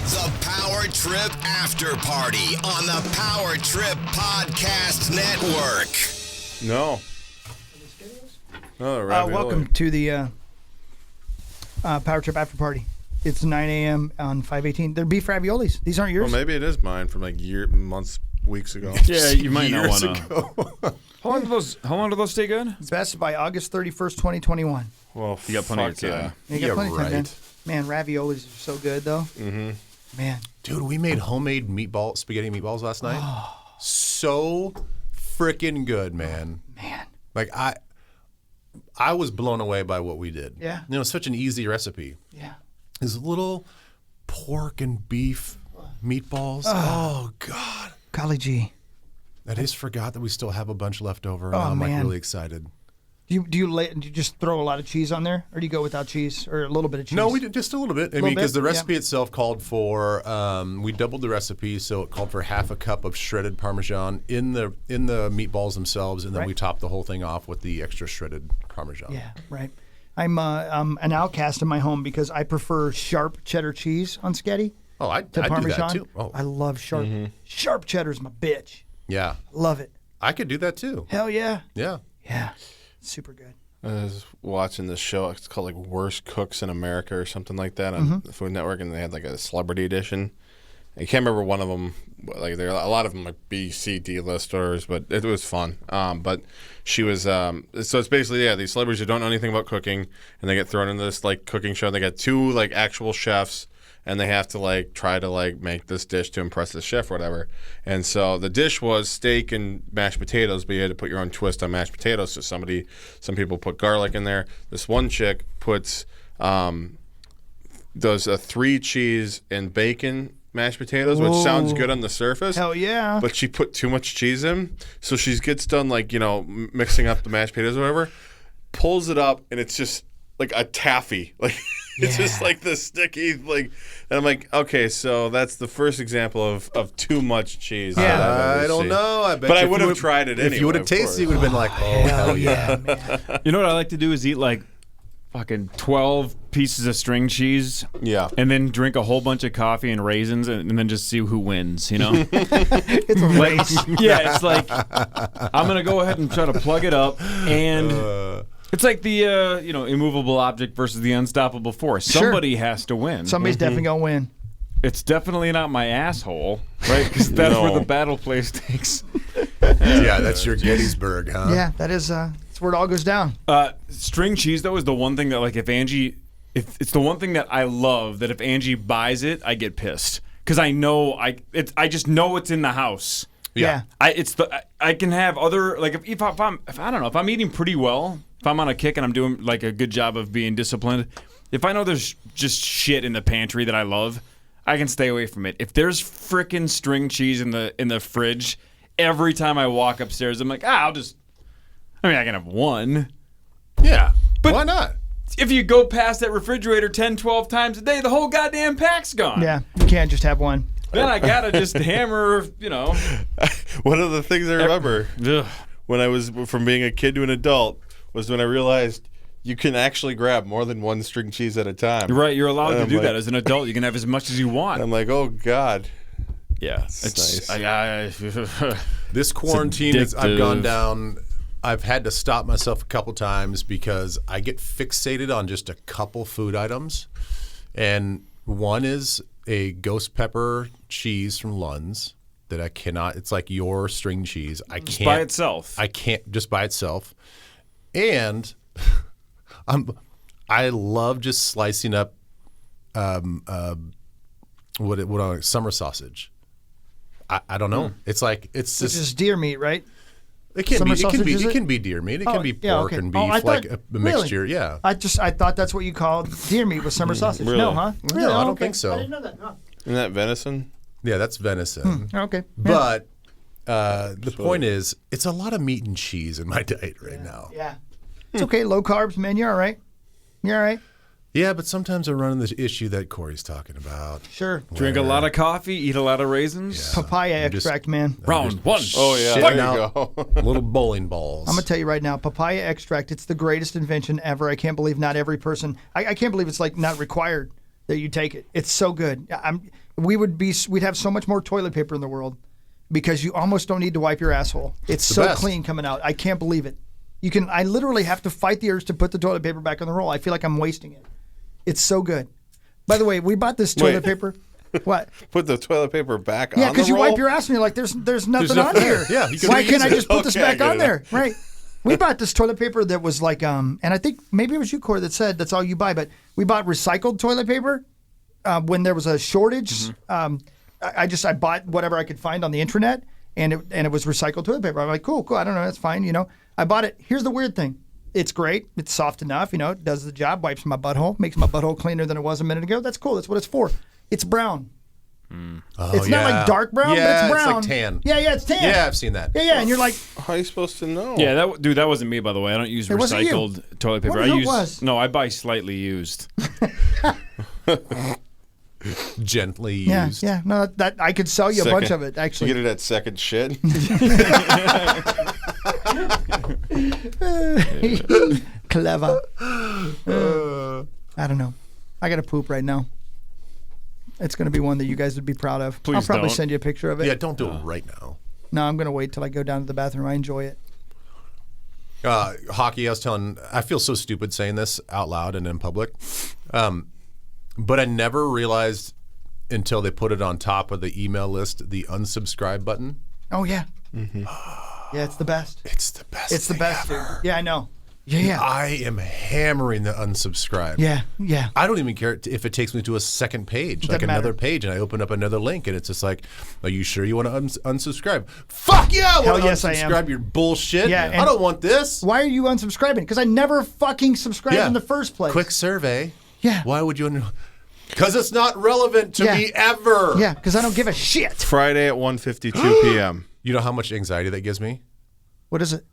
The Power Trip After Party on the Power Trip Podcast Network. No. Welcome to the Power Trip After Party. It's 9 a.m. on 5/18. They're beef raviolis. These aren't yours? Well, maybe it is mine from like months, weeks ago. Yeah, you might not want to. How long do those stay good? Best by August 31st, 2021. Well, You got plenty of time. yeah. You got plenty of time, right. man. Raviolis are so good, though. Mm-hmm. Man. Dude, we made homemade spaghetti meatballs last night. So freaking good, man. Man. Like, I was blown away by what we did. Yeah. You know, it's such an easy recipe. Yeah. These little pork and beef meatballs. Oh, God. Golly gee. I just forgot that we still have a bunch left over, and Oh, I'm like man. really excited. Do you just throw a lot of cheese on there, or do you go without cheese, or a little bit of cheese? No, we did just a little bit. I Little mean, because bit? the recipe Yeah. itself called for, we doubled the recipe, so it called for half a cup of shredded Parmesan in the meatballs themselves, and then Right. we topped the whole thing off with the extra shredded Parmesan. Yeah, right. I'm an outcast in my home because I prefer sharp cheddar cheese on spaghetti Oh, I to do Parmesan. that too. Oh, I love sharp cheddar's my bitch. yeah. Love it. I could do that too. Hell yeah. Yeah. Yeah. Super good. I was watching this show. It's called like Worst Cooks in America or something like that on the Food Network, and they had like a celebrity edition. I can't remember one of them. Like there are a lot of them like B, C, D listers, but it was fun. But she was so it's basically these celebrities who don't know anything about cooking, and they get thrown into this like cooking show. They got two like actual chefs, and they have to like try to like make this dish to impress the chef or whatever. And so the dish was steak and mashed potatoes, but you had to put your own twist on mashed potatoes. So some people put garlic in there. This one chick puts does a 3 cheese and bacon mashed potatoes, which sounds good on the surface. Hell yeah. But she put too much cheese in, so she gets done like mixing up the mashed potatoes or whatever, pulls it up, and it's just like a taffy, like it's just like the sticky like. And I'm like, okay, so that's the first example of too much cheese. Yeah. that I've ever I don't seen. know. I bet But I if would you have tried it anyway. If you would have of tasted course. it, you would have been like, oh, hell yeah. man. You know what I like to do is eat like fucking 12 pieces of string cheese. Yeah. And then drink a whole bunch of coffee and raisins and then just see who wins, you know? It's a race. Yeah, it's like I'm going to go ahead and try to plug it up and it's like the immovable object versus the unstoppable force. Sure. Somebody has to win. Somebody's definitely going to win. It's definitely not my asshole, right? Because that's No. where the battle place takes. Yeah, that's your Gettysburg, huh? Yeah, that is that's where it all goes down. String cheese, though, is the one thing that, like, if it's the one thing that I love, that if Angie buys it, I get pissed. Because I know, I just know it's in the house. Yeah. I can have other, like, if I'm eating pretty well, if I'm on a kick and I'm doing, like, a good job of being disciplined, if I know there's just shit in the pantry that I love, I can stay away from it. If there's frickin' string cheese in the fridge, every time I walk upstairs, I'm like, I can have one. Yeah. But- why not? If you go past that refrigerator 10, 12 times a day, the whole goddamn pack's gone. Yeah, you can't just have one. Then I gotta just hammer, One of the things I remember Ugh. when I was from being a kid to an adult was when I realized you can actually grab more than one string cheese at a time. Right, you're allowed And to I'm do like- that as an adult. You can have as much as you want. I'm like, oh God. Yeah, It's nice. This quarantine, addictive. I've gone down. I've had to stop myself a couple times because I get fixated on just a couple food items. And one is a ghost pepper cheese from Lund's that I cannot. It's like your string cheese. I can't. Just by itself. I can't just by itself. And I love just slicing up summer sausage. I don't know. It's like it's Which just is deer meat, right? it can summer be sausage, is it it? can be deer meat. It can be yeah, pork okay. and Oh, beef, I like thought- a mixture. really? Yeah. I thought that's what you called deer meat with summer sausage. Really? No, huh? No, Really? I Oh, don't okay. think so. I didn't know that. No. Isn't that venison? Yeah, that's venison. Okay. But the point is, it's a lot of meat and cheese in my diet right now. Yeah. It's okay. Low carbs, man. You're all right. You're all right. Yeah, but sometimes I run into the issue that Corey's talking about. Sure. Drink a lot of coffee, eat a lot of raisins. Papaya I'm just- extract, man. Round one. Oh yeah, Shitting there you out go. little bowling balls. I'm going to tell you right now, papaya extract, it's the greatest invention ever. I can't believe not every person, I can't believe it's like not required that you take it. It's so good. We'd have so much more toilet paper in the world because you almost don't need to wipe your asshole. It's so best. clean coming out. I can't believe it. I literally have to fight the urge to put the toilet paper back on the roll. I feel like I'm wasting it. It's so good. By the way, we bought this toilet paper. What? Put the toilet paper back on the roll? Yeah, because you wipe your ass and you're like, there's nothing on here. Yeah, you can why reuse can't I it. just put this back on it. there? Right. We bought this toilet paper that was like, and I think maybe it was you, Corey, that said that's all you buy, but we bought recycled toilet paper when there was a shortage. I bought whatever I could find on the internet, and it was recycled toilet paper. I'm like, cool. I don't know, that's fine. I bought it. Here's the weird thing. It's great. It's soft enough. It does the job. Wipes my butthole. Makes my butthole cleaner than it was a minute ago. That's cool. That's what it's for. It's brown. Oh, It's not like dark brown, but it's brown. It's like tan. Yeah, it's tan. Yeah, I've seen that. Yeah, and you're like, How are you supposed to know? Yeah, that wasn't me, by the way. I don't use wasn't you. recycled toilet paper. What the hell was? No, I buy slightly used. Gently yeah, used. yeah. No, that I could sell you a bunch of it, You actually. get it at Second Shit. Clever. I don't know. I got to poop right now. It's going to be one that you guys would be proud of. Please I'll probably don't. send you a picture of it. Yeah, don't do it right now. No, I'm going to wait till I go down to the bathroom. I enjoy it. Hockey, I feel so stupid saying this out loud and in public, but I never realized until they put it on top of the email list, the unsubscribe button. Oh, yeah. Yeah, it's the best. It's the best. It's the thing best, ever. dude. Yeah, I know. Yeah. I am hammering the unsubscribe. Yeah. I don't even care if it takes me to a second page, like Doesn't another matter. page, and I open up another link, and it's just like, are you sure you want to unsubscribe? Fuck yeah, I want Hell to yes, I am. unsubscribe your bullshit. Yeah, I and- don't want this. Why are you unsubscribing? Because I never fucking subscribed Yeah. in the first place. Quick survey. Yeah. Why would you? Because it's not relevant to Yeah. me ever. Yeah, because I don't give a shit. Friday at 1:52 p.m. You know how much anxiety that gives me? What is it?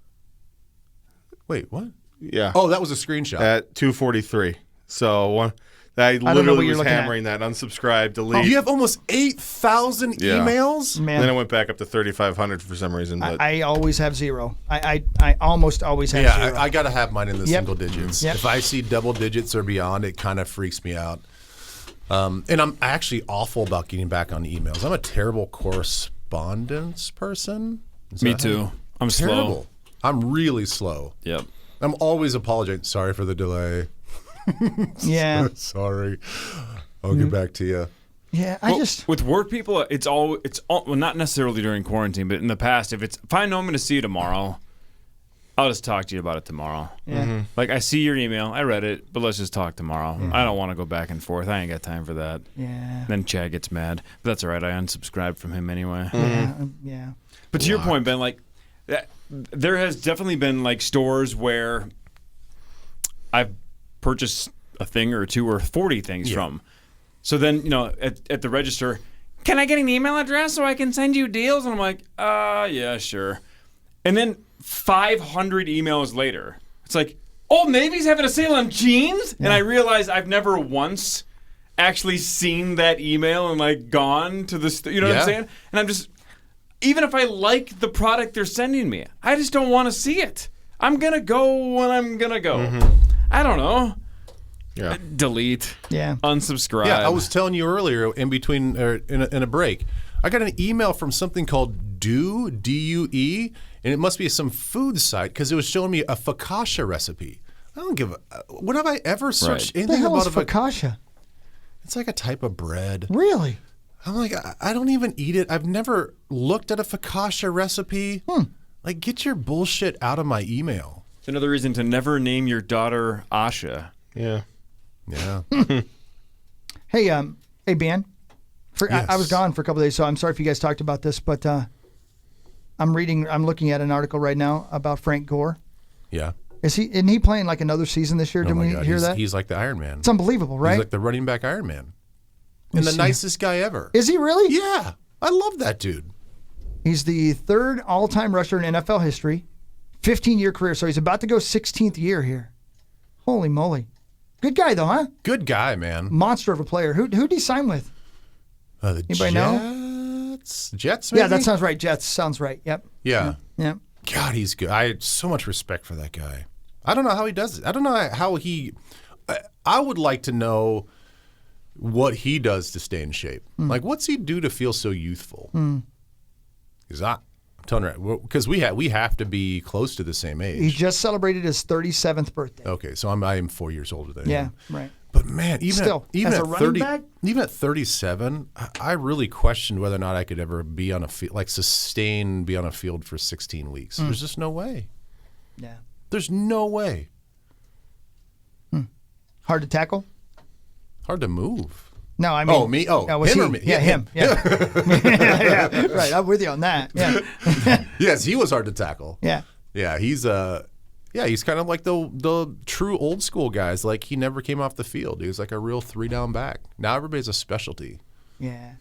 Wait, what? Yeah. Oh, that was a screenshot. At 2:43. So I know what literally you're was looking at. hammering that unsubscribe, delete. You have almost 8,000 Yeah. emails? Man, Then it went back up to 3,500 for some reason. But I always have zero. I almost always have Yeah, zero. I got to have mine in the Yep. single digits. Yep. If I see double digits or beyond, it kind of freaks me out. And I'm actually awful about getting back on emails. I'm a terrible correspondence person. Is Me that how- too. I'm slow. Terrible. I'm really slow. Yep. I'm always apologizing. Sorry for the delay. yeah. Sorry. I'll get back to you. Yeah, Well, with work people, it's all well, not necessarily during quarantine, but in the past, if I know I'm going to see you tomorrow, I'll just talk to you about it tomorrow. Yeah. Like, I see your email, I read it, but let's just talk tomorrow. I don't want to go back and forth. I ain't got time for that. Yeah. Then Chad gets mad, but that's all right. I unsubscribed from him anyway. Yeah. But to your point, Ben, like, there has definitely been like stores where I've purchased a thing or two or 40 things from. So then, at the register, can I get an email address so I can send you deals? And I'm like, yeah, sure. And then 500 emails later, it's like, Old Navy's having a sale on jeans? And I realize I've never once actually seen that email and like gone to the you know what I'm saying? And I'm just, even if I like the product they're sending me, I just don't want to see it. I'm going to go when I'm going to go. I don't know. yeah. Delete. Yeah. Unsubscribe. Yeah, I was telling you earlier in between or in a break. I got an email from something called Due, D-U-E, and it must be some food site because it was showing me a focaccia recipe. I don't give a... When have I ever searched What the anything hell is about a focaccia? It's like a type of bread. Really? I'm like, I don't even eat it. I've never looked at a focaccia recipe. Like, get your bullshit out of my email. It's another reason to never name your daughter Asha. Yeah. Yeah. Hey, Ben. Yes. I was gone for a couple of days, so I'm sorry if you guys talked about this, but I'm looking at an article right now about Frank Gore. Yeah. Isn't he playing like another season this year? Oh Didn't my we God. hear he's, that? He's like the Iron Man. It's unbelievable, right? He's like the running back Iron Man. And the see. nicest guy ever. Is he really? Yeah. I love that dude. He's the third all-time rusher in NFL history, 15-year career, so he's about to go 16th year here. Holy moly. Good guy, though, huh? Good guy, man. Monster of a player. Who'd he sign with? The Anybody know? Jets, maybe? Yeah, that sounds right. Jets sounds right. Yep. Yeah. Yeah. God, he's good. I had so much respect for that guy. I don't know how he does it. I don't know how he... I would like to know what he does to stay in shape. Like, what's he do to feel so youthful? Because I'm telling you, because we have to be close to the same age. He just celebrated his 37th birthday. Okay, so I am 4 years older than Yeah, him. right. But man, even Still, even as at a running 30, back? even at 37, I really questioned whether or not I could ever be on a field, like be on a field for 16 weeks. There's just no way. Yeah. There's no way. Hard to tackle? Hard to move. No, I mean. Oh, me? Oh, no, was him he? or me? Yeah, him. Yeah. Yeah, right. I'm with you on that. Yeah. Yes, he was hard to tackle. Yeah. Yeah, he's kind of like the true old school guys. Like, he never came off the field. He was like a real 3-down back. Now everybody's a specialty. Yeah.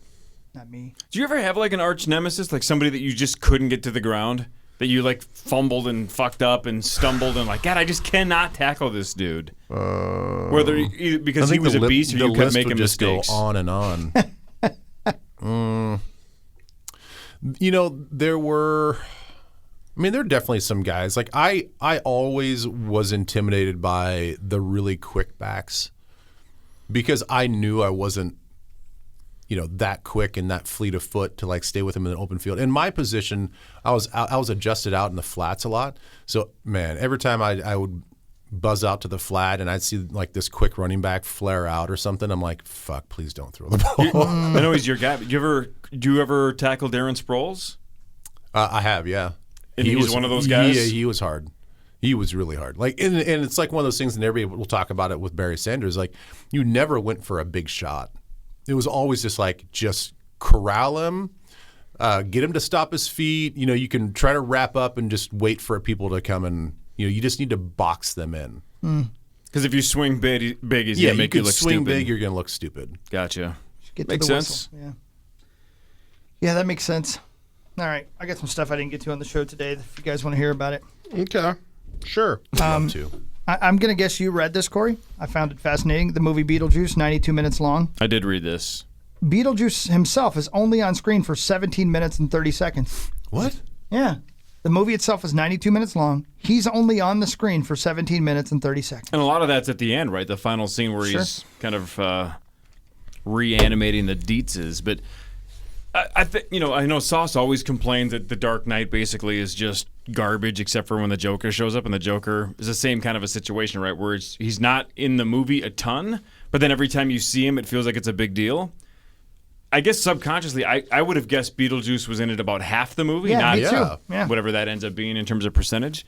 Not me. Do you ever have like an arch nemesis, like somebody that you just couldn't get to the ground, that you like fumbled and fucked up and stumbled and like, God, I just cannot tackle this dude? Whether because he was a beast or you kept making mistakes. Go on and on. There are definitely some guys. Like I always was intimidated by the really quick backs because I knew I wasn't, that quick and that fleet of foot to like stay with him in the open field. In my position, I was adjusted out in the flats a lot. So man, every time I would buzz out to the flat and I'd see like this quick running back flare out or something, I'm like, fuck, please don't throw the ball. I know he's your guy. Do you ever tackle Darren Sproles? I have, yeah. And he was one of those guys? Yeah, he was hard. He was really hard. Like, and it's like one of those things, and everybody will talk about it with Barry Sanders. Like, you never went for a big shot. It was always just corral him, get him to stop his feet. You can try to wrap up and just wait for people to come and, you just need to box them in. Because if you swing big he's going to make you look swing stupid. big, you're going to look stupid. Gotcha. Get Makes to the sense. whistle. Yeah. Yeah, that makes sense. All right. I got some stuff I didn't get to on the show today if you guys want to hear about it. Okay. Sure. Love to. I'm going to guess you read this, Corey. I found it fascinating. The movie Beetlejuice, 92 minutes long. I did read this. Beetlejuice himself is only on screen for 17 minutes and 30 seconds. What? Yeah. The movie itself is 92 minutes long. He's only on the screen for 17 minutes and 30 seconds. And a lot of that's at the end, right? The final scene where Sure. he's kind of reanimating the Dietzes. But I think, I know Sauce always complains that The Dark Knight basically is just garbage except for when the Joker shows up, and the Joker is the same kind of a situation, right? Where he's not in the movie a ton, but then every time you see him, it feels like it's a big deal. I guess subconsciously, I would have guessed Beetlejuice was in it about half the movie, Yeah, not me too. Yeah. whatever that ends up being in terms of percentage.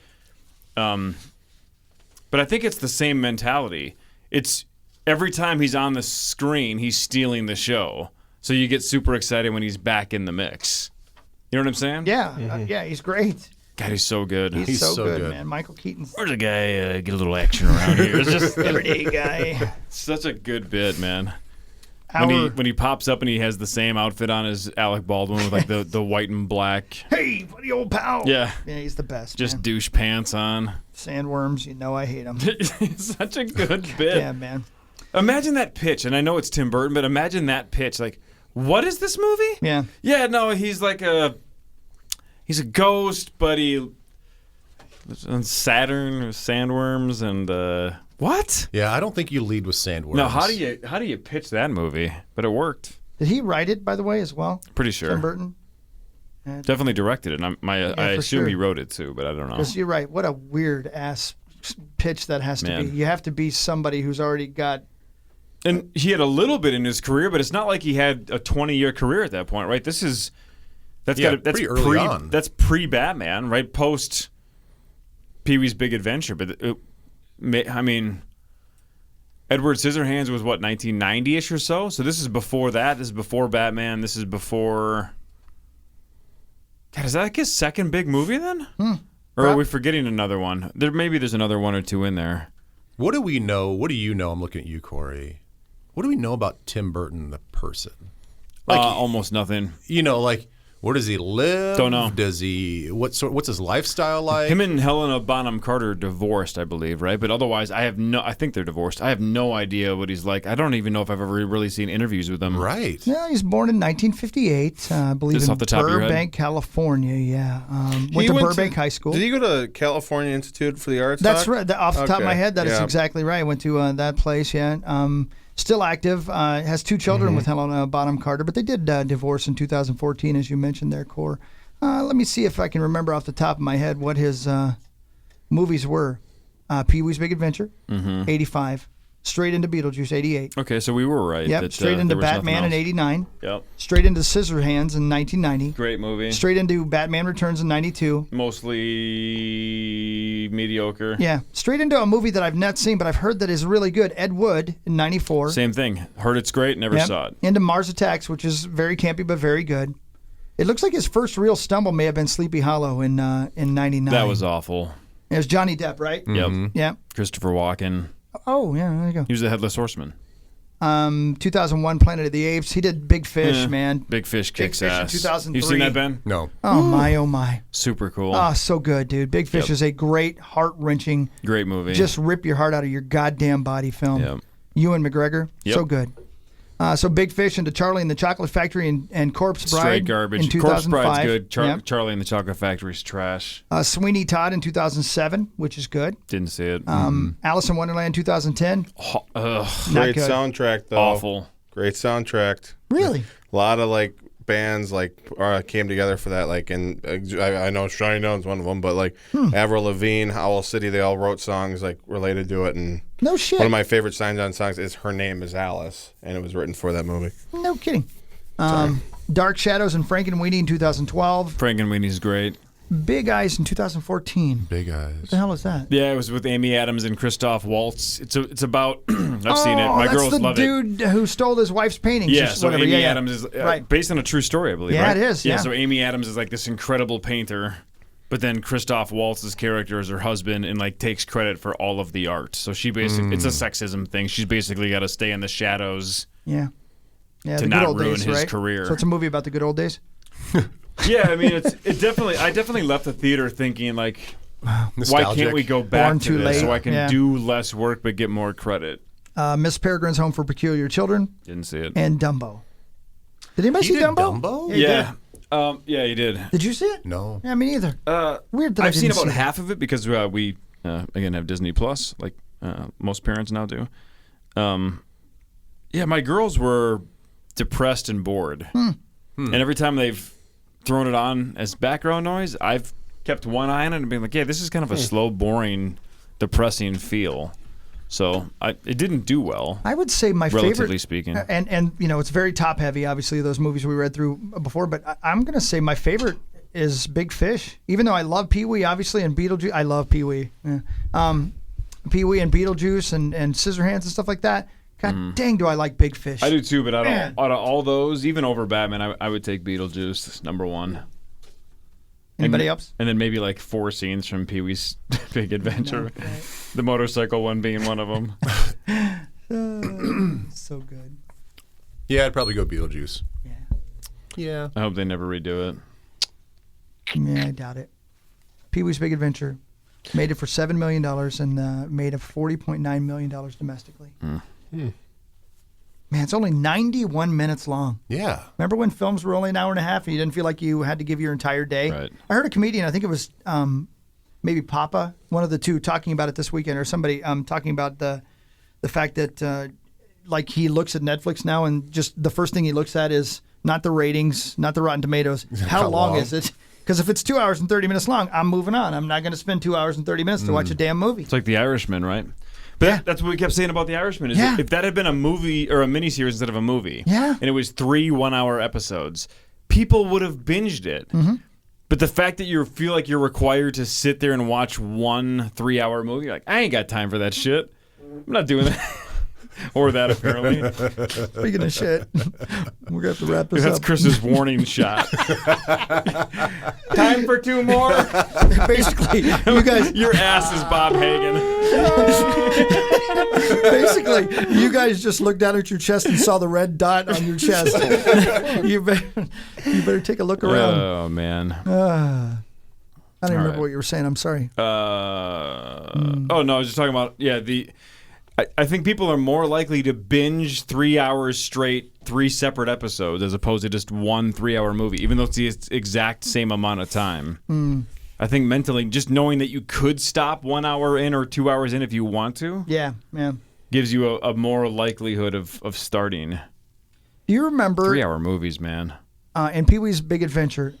But I think it's the same mentality. It's every time he's on the screen, he's stealing the show. So you get super excited when he's back in the mix. You know what I'm saying? Yeah. Yeah, he's great. God, he's so good. He's so good, good. man. Michael Keaton's Where's a guy get a little action around here? It's just everyday guy. such a good bit, man. Our- When he pops up and he has the same outfit on as Alec Baldwin with like the white and black, Hey, buddy, old pal. Yeah. Yeah, he's the best. just man. douche pants on. Sandworms, I hate them. It's such a good bit. Yeah, man. Imagine that pitch, and I know it's Tim Burton, but imagine that pitch. Like, what is this movie? Yeah. Yeah, no, he's a ghost, but he on Saturn or sandworms and what? Yeah, I don't think you lead with sandworms. No, how do you pitch that movie? But it worked. Did he write it, by the way, as well? Pretty sure. Tim Burton? Definitely directed it. And I for assume sure. he wrote it too, but I don't know. Because you're right. What a weird ass pitch that has to Man. be. You have to be somebody who's already got. And he had a little bit in his career, but it's not like he had a 20-year career at that point, right? That's pretty early on. That's pre-Batman, right? Post Pee-wee's Big Adventure, but Edward Scissorhands was what, 1990-ish or so? So this is before that. This is before Batman. This is before. God, is that like his second big movie then? Or are we forgetting another one? There's another one or two in there. What do we know? What do you know? I'm looking at you, Corey. What do we know about Tim Burton, the person? Almost nothing. Where does he live? Don't know. What's his lifestyle like? Him and Helena Bonham Carter divorced, I believe, right? But otherwise, I think they're divorced. I have no idea what he's like. I don't even know if I've ever really seen interviews with him. Right. Yeah, he was born in 1958, I believe, Just in off the top of your head? Burbank, California. Yeah, went to Burbank High School. Did he go to California Institute for the Arts? That's Doc? right. Off the top of my Okay, head, that is yeah. exactly right. I went to that place. Yeah. Still active. Has 2 children with Helena Bonham Carter, but they did divorce in 2014, as you mentioned there, Core. Let me see if I can remember off the top of my head what his movies were. Pee-wee's Big Adventure, 85. Straight into Beetlejuice, 88. Okay, so we were right. Yep. That, Straight into there was nothing Batman in else. 89. Yep. Straight into Scissorhands in 1990. Great movie. Straight into Batman Returns in 92. Mostly mediocre. Yeah. Straight into a movie that I've not seen, but I've heard that is really good. Ed Wood in 94. Same thing. Heard it's great, never Yep. saw it. Into Mars Attacks, which is very campy but very good. It looks like his first real stumble may have been Sleepy Hollow in 99. That was awful. It was Johnny Depp, right? Yep. Yeah. Christopher Walken. Oh, yeah, there you go. He was the Headless Horseman. 2001 Planet of the Apes. He did Big Fish, man. Big Fish Big kicks Fish in ass. 2003. You seen that, Ben? No. Oh, my, oh, my. Super cool. Oh, so good, dude. Big Fish Yep. is a great, heart-wrenching, Great movie. just rip your heart out of your goddamn body film. Yep. Ewan McGregor, Yep. so good. So Big Fish into Charlie and the Chocolate Factory and Corpse Bride Straight garbage. in Corpse 2005. Bride's good. Yep. Charlie and the Chocolate Factory's trash. Sweeney Todd in 2007, which is good. Didn't see it. Alice in Wonderland 2010, Ugh. not Great good. soundtrack, though. Awful. Great soundtrack. Really? A lot of like bands like came together for that. Like, and I know Shinedown's one of them, but like Avril Lavigne, Owl City, they all wrote songs like related to it. And No shit. one of my favorite Shinedown songs is "Her Name Is Alice," and it was written for that movie. No kidding. Dark Shadows and Frankenweenie in 2012. Frankenweenie's great. Big Eyes in 2014. Big eyes. What the hell is that? Yeah, it was with Amy Adams and Christoph Waltz. It's about. I've seen it. Oh, My that's girls the love it. dude who stole his wife's paintings. Yeah, or so whatever. Amy Yeah. Adams is Right. based on a true story, I believe. Yeah, right? it is, yeah. So Amy Adams is like this incredible painter, but then Christoph Waltz's character is her husband and like takes credit for all of the art. So she basically it's a sexism thing. She's basically got to stay in the shadows. Yeah. Yeah, To the not good old ruin days, his right? career. So it's a movie about the good old days? Yeah, I mean I definitely left the theater thinking like, why Nostalgic. can't we go back Born to too this late. so I can Yeah. do less work but get more credit? Miss Peregrine's Home for Peculiar Children Didn't see it. and Dumbo. Did anybody He see did Dumbo? Dumbo? he Yeah. did. Yeah, he did. Did you see it? No. Yeah, me neither. Weird that I I've seen didn't about see it. half of it because we again have Disney Plus, like most parents now do. Yeah, my girls were depressed and bored, and every time they've thrown it on as background noise, I've kept one eye on it and been like, "Yeah, this is kind of a slow, boring, depressing feel." So it didn't do well, I would say my relatively favorite, speaking. and you know, it's very top heavy, obviously, those movies we read through before, but I'm going to say my favorite is Big Fish. Even though I love Pee-wee, obviously, and Beetlejuice. I love Pee-wee. Yeah. Pee-wee and Beetlejuice and Scissorhands and stuff like that. God dang, do I like Big Fish. I do too, but out Man. of all those, even over Batman, I would take Beetlejuice number one. Anybody else? And then maybe like 4 scenes from Pee-wee's Big Adventure. The motorcycle one being one of them. So good. Yeah, I'd probably go Beetlejuice. Yeah. Yeah. I hope they never redo it. Yeah, I doubt it. Pee-wee's Big Adventure made it for $7 million and made a $40.9 million domestically. Man, it's only 91 minutes long. Yeah. Remember when films were only an hour and a half and you didn't feel like you had to give your entire day? Right. I heard a comedian, I think it was maybe Papa, one of the two, talking about it this weekend, or somebody talking about the fact that like he looks at Netflix now and just the first thing he looks at is not the ratings, not the Rotten Tomatoes. How long is it? Because if it's 2 hours and 30 minutes long, I'm moving on. I'm not going to spend 2 hours and 30 minutes to watch a damn movie. It's like The Irishman, right? But Yeah. that's what we kept saying about The Irishman. Is Yeah. if that had been a movie or a miniseries instead of a movie, Yeah. and it was 3 one-hour episodes, people would have binged it. But the fact that you feel like you're required to sit there and watch 1 3-hour movie, you're like, I ain't got time for that shit. I'm not doing that. Or that, apparently. Speaking of shit, we're going to have to wrap this That's up. Chris's warning shot. Time for 2 more? Basically, you guys. Your ass is Bob Hagen. Basically, you guys just looked down at your chest and saw the red dot on your chest. you better take a look around. Oh, man. I don't even remember right. what you were saying. I'm sorry. Oh, no, I was just talking about, I think people are more likely to binge 3 hours straight, 3 separate episodes, as opposed to just 1 3-hour movie, even though it's the exact same amount of time. I think mentally, just knowing that you could stop 1 hour in or 2 hours in if you want to, Yeah. gives you a more likelihood of starting. Do you remember 3-hour movies, man? In Pee-wee's Big Adventure,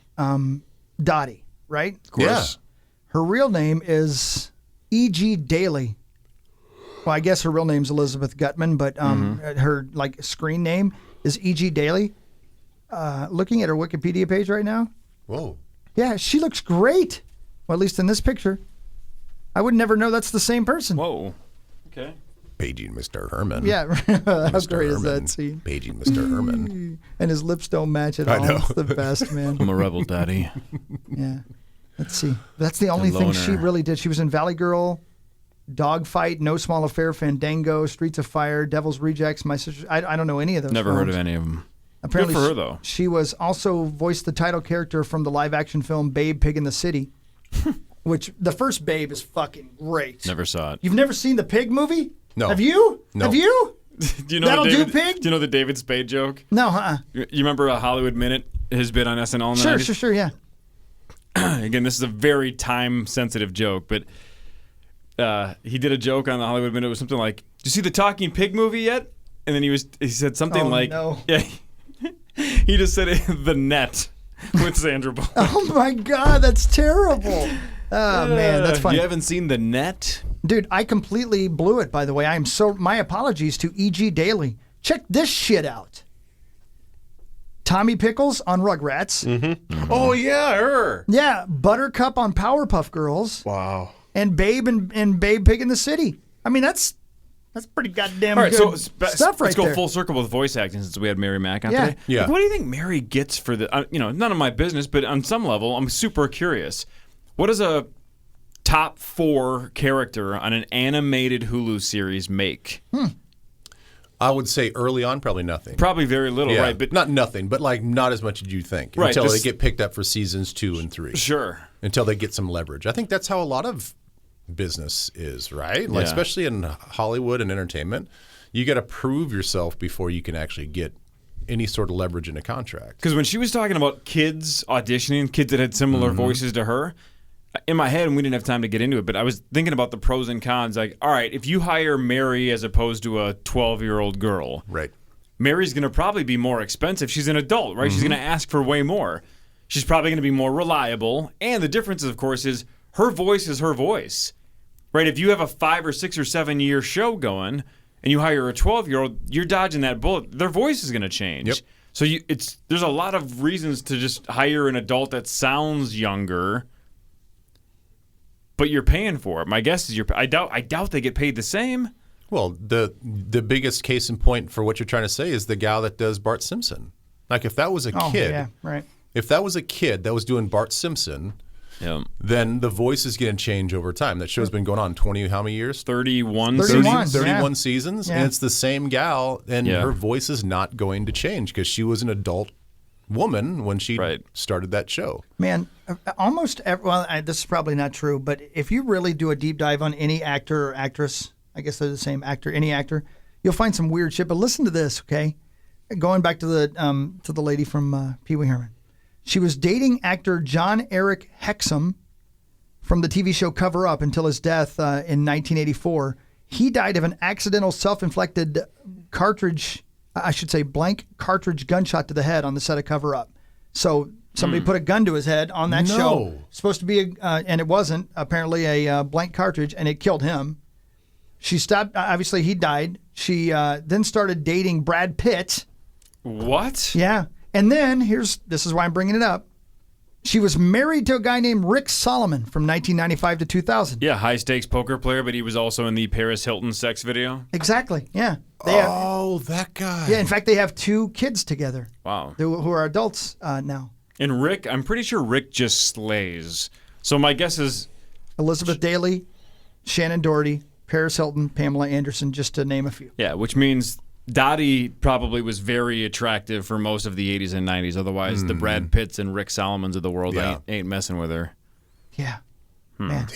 Dottie, right? Of course. Her real name is E.G. Daly. Well, I guess her real name's Elizabeth Gutman, but her screen name is E.G. Daly. Looking at her Wikipedia page right now. Whoa. Yeah, she looks great. Well, at least in this picture. I would never know that's the same person. Whoa. Okay. Paging Mr. Herman. Yeah, how Mr. great is Herman. that scene? Paging Mr. Herman. And his lips don't match at I all. know. It's the best, man. I'm a rebel, Daddy. Yeah. Let's see. That's the only thing she loner. really did. She was in Valley Girl, Dogfight, No Small Affair, Fandango, Streets of Fire, Devil's Rejects, My Sister. I don't know any of those. Never heard of films. any of them. Apparently, Good for her, though. She was also voiced the title character from the live-action film Babe, Pig in the City, which the first Babe is fucking great. Never saw it. You've never seen the Pig movie? No. Have you? No. Have you? Do you know That'll the do, David, Pig? Do you know the David Spade joke? No, You remember a Hollywood Minute, his bit on SNL? In the 90s? Sure, yeah. Again, this is a very time-sensitive joke, but he did a joke on the Hollywood Minute. It was something like, "Did you see the Talking Pig movie yet?" And then he said something Oh, like, no. "Yeah." He just said The Net with Sandra Bullock. Oh my God, that's terrible. Oh man, that's funny. You haven't seen The Net? Dude, I completely blew it, by the way. My apologies to E.G. Daly. Check this shit out. Tommy Pickles on Rugrats. Oh yeah, her. Yeah, Buttercup on Powerpuff Girls. Wow. And Babe and Babe Pig in the City. I mean, that's pretty goddamn All right, good so stuff right let's go there. full circle with voice acting since we had Mary Mack on Yeah. today. Yeah. Like, what do you think Mary gets for the? None of my business, but on some level, I'm super curious. What does a top 4 character on an animated Hulu series make? I would say early on, probably nothing. Probably very little, Yeah, right? But not nothing, but not as much as you think. Right, Until just- they get picked up for seasons 2 and 3. sure. Until they get some leverage. I think that's how a lot of business is, right? Like Yeah. especially in Hollywood and entertainment, you got to prove yourself before you can actually get any sort of leverage in a contract. Because when she was talking about kids auditioning, kids that had similar voices to her, in my head, and we didn't have time to get into it, but I was thinking about the pros and cons. Like, all right, if you hire Mary as opposed to a 12-year-old girl, Right. Mary's going to probably be more expensive. She's an adult, right? She's going to ask for way more. She's probably going to be more reliable. And the difference, of course, is her voice is her voice, right? If you have a 5 or 6 or 7 year show going and you hire a 12-year-old, you're dodging that bullet. Their voice is going to change. Yep. So there's a lot of reasons to just hire an adult that sounds younger, but you're paying for it. My guess is I doubt they get paid the same. Well, the biggest case in point for what you're trying to say is the gal that does Bart Simpson. Like if that was a kid, yeah, right. if that was a kid that was doing Bart Simpson, Yeah. then the voice is going to change over time. That show's been going on 20 how many years? 31 31. seasons. 31 yeah. seasons, Yeah. and it's the same gal, and Yeah. her voice is not going to change because she was an adult woman when she Right. started that show. Man, this is probably not true, but if you really do a deep dive on any actor or actress, I guess they're the same actor, any actor, you'll find some weird shit. But listen to this, okay? Going back to the lady from Pee Wee Herman. She was dating actor John Eric Hexum from the TV show Cover Up until his death in 1984. He died of an accidental self-inflicted blank cartridge gunshot to the head on the set of Cover Up. So somebody put a gun to his head on that show. Supposed to be, and it wasn't, apparently a blank cartridge, and it killed him. She stopped, obviously he died. She then started dating Brad Pitt. What? Yeah. And then, this is why I'm bringing it up. She was married to a guy named Rick Solomon from 1995 to 2000. Yeah, high stakes poker player, but he was also in the Paris Hilton sex video. Exactly. Yeah. That guy. Yeah. In fact, they have 2 kids together Wow. who are adults now. And Rick, I'm pretty sure Rick just slays. So my guess is Elizabeth Daly, Shannon Doherty, Paris Hilton, Pamela Anderson, just to name a few. yeah, which means Dottie probably was very attractive for most of the 80s and 90s. Otherwise, the Brad Pitts and Rick Solomons of the world Yeah. ain't messing with her. Yeah. Man.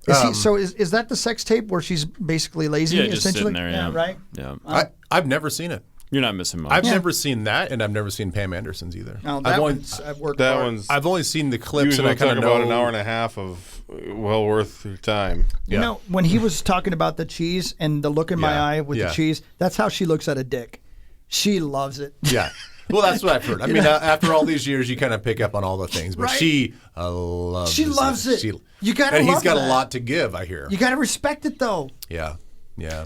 Damn. Is that the sex tape where she's basically lazy, Yeah, just essentially? sitting there, yeah. Right? Yeah. I've never seen it. You're not missing much. I've never seen that, and I've never seen Pam Anderson's either. Oh, I've worked That hard. one's. I've only seen the clips, Usually and I kind of talk know about an hour and a half of well worth your time. You know, when he was talking about the cheese and the look in my eye with the cheese, that's how she looks at a dick. She loves it. Yeah. Well, that's what I've heard. I mean, after all these years, you kind of pick up on all the things, but she loves. She loves it. You gotta and he's love got that. a lot to give. I hear. You got to respect it, though. Yeah.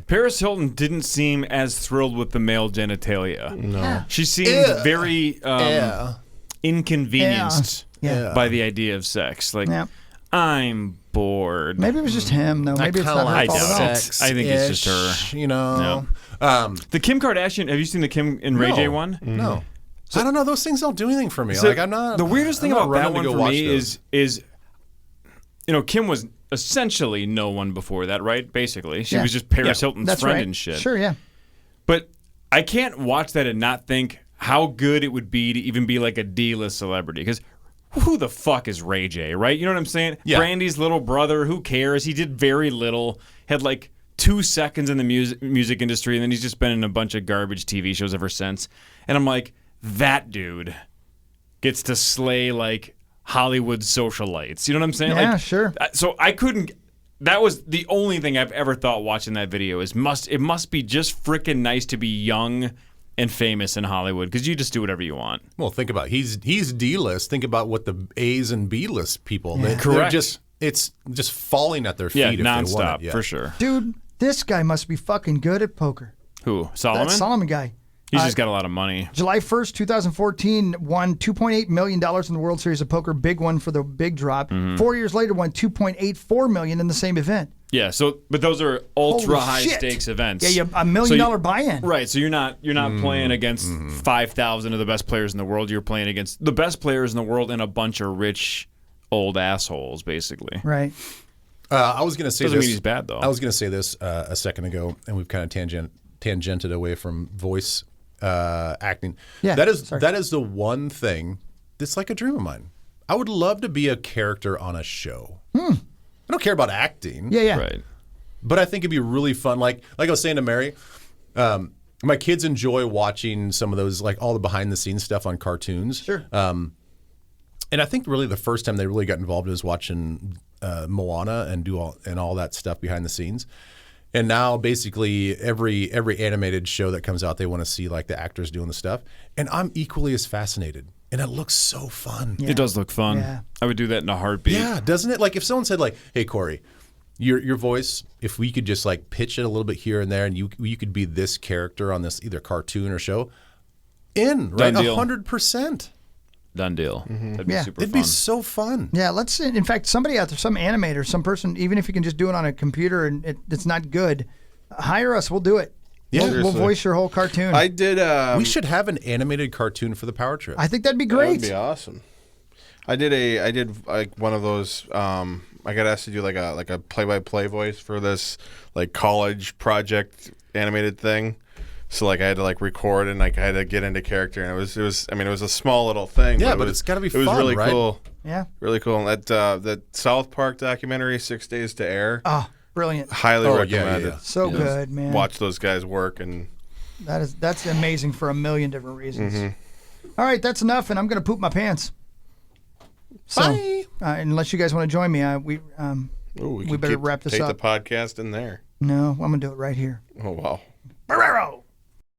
Paris Hilton didn't seem as thrilled with the male genitalia. No. She seemed very inconvenienced by the idea of sex. Like, I'm bored. Maybe it was just him, though. Maybe it's not her fault at all. I think it's just her. You know. The Kim Kardashian. Have you seen the Kim and Ray J one? No. So, I don't know. Those things don't do anything for me. So like I'm not. The weirdest thing about that one for me those. is, you know, Kim was essentially no one before that, right? Basically, she was just Paris Hilton's friend and shit. Sure, yeah. But I can't watch that and not think how good it would be to even be like a D-list celebrity. Because who the fuck is Ray J, right? You know what I'm saying? Yeah. Brandy's little brother. Who cares? He did very little. Had like 2 seconds in the music industry, and then he's just been in a bunch of garbage TV shows ever since. And I'm like, that dude gets to slay like Hollywood socialites. You know what I'm saying? Yeah, like, sure. So I couldn't. That was the only thing I've ever thought watching that video is it must be just freaking nice to be young and famous in Hollywood because you just do whatever you want. Well, think about he's D-list. Think about what the A's and B-list people. Yeah. Correct. It's just falling at their feet. Yeah, if they want nonstop it. for sure. Dude, this guy must be fucking good at poker. Who? Solomon? That Solomon guy. He's just got a lot of money. July 1st, 2014, won $2.8 million in the World Series of Poker. Big one for the big drop. 4 years later, won $2.84 million in the same event. Yeah. So, but those are ultra Holy high shit. stakes events. Yeah, you have $1 million buy-in. Right. So you're not playing against 5,000 of the best players in the world. You're playing against the best players in the world and a bunch of rich old assholes, basically. Right. I was going to say Doesn't this. mean he's bad though. I was going to say this a second ago, and we've kind of tangented away from voice acting. Yeah, that is sorry. that is the one thing that's like a dream of mine. I would love to be a character on a show. I don't care about acting. Yeah. Right. But I think it'd be really fun. Like I was saying to Mary, my kids enjoy watching some of those, like all the behind the scenes stuff on cartoons. Sure. And I think really the first time they really got involved was watching Moana and all that stuff behind the scenes. And now basically every animated show that comes out, they want to see like the actors doing the stuff. And I'm equally as fascinated. And it looks so fun. Yeah. It does look fun. Yeah. I would do that in a heartbeat. Yeah, doesn't it? Like if someone said like, "Hey Corey, your voice, if we could just like pitch it a little bit here and there, and you could be this character on this either cartoon or show," right? Done deal. 100%. Done deal. That'd be Yeah. super It'd fun. be so fun. Yeah, let's. In fact, somebody out there, some animator, some person, even if you can just do it on a computer and it's not good, hire us. We'll do it. Yeah. We'll voice your whole cartoon. I did. We should have an animated cartoon for the Power Trip. I think that'd be That great. would be awesome. I did like one of those. I got asked to do like a play-by-play voice for this like college project animated thing. So like I had to like record and like I had to get into character, and it was I mean it was a small little thing. Yeah, it but was, it's gotta be It was fun, really right? cool. Yeah. Really cool. And that South Park documentary, 6 Days to Air. Oh, brilliant. Highly Oh, yeah, recommend yeah. it. So good, man. Watch those guys work and. That's amazing for a million different reasons. All right, that's enough, and I'm going to poop my pants. So, Bye. Unless you guys want to join me, we Ooh, we we could better wrap this take up. the podcast in there. No, I'm going to do it right here. Oh wow. Barrero!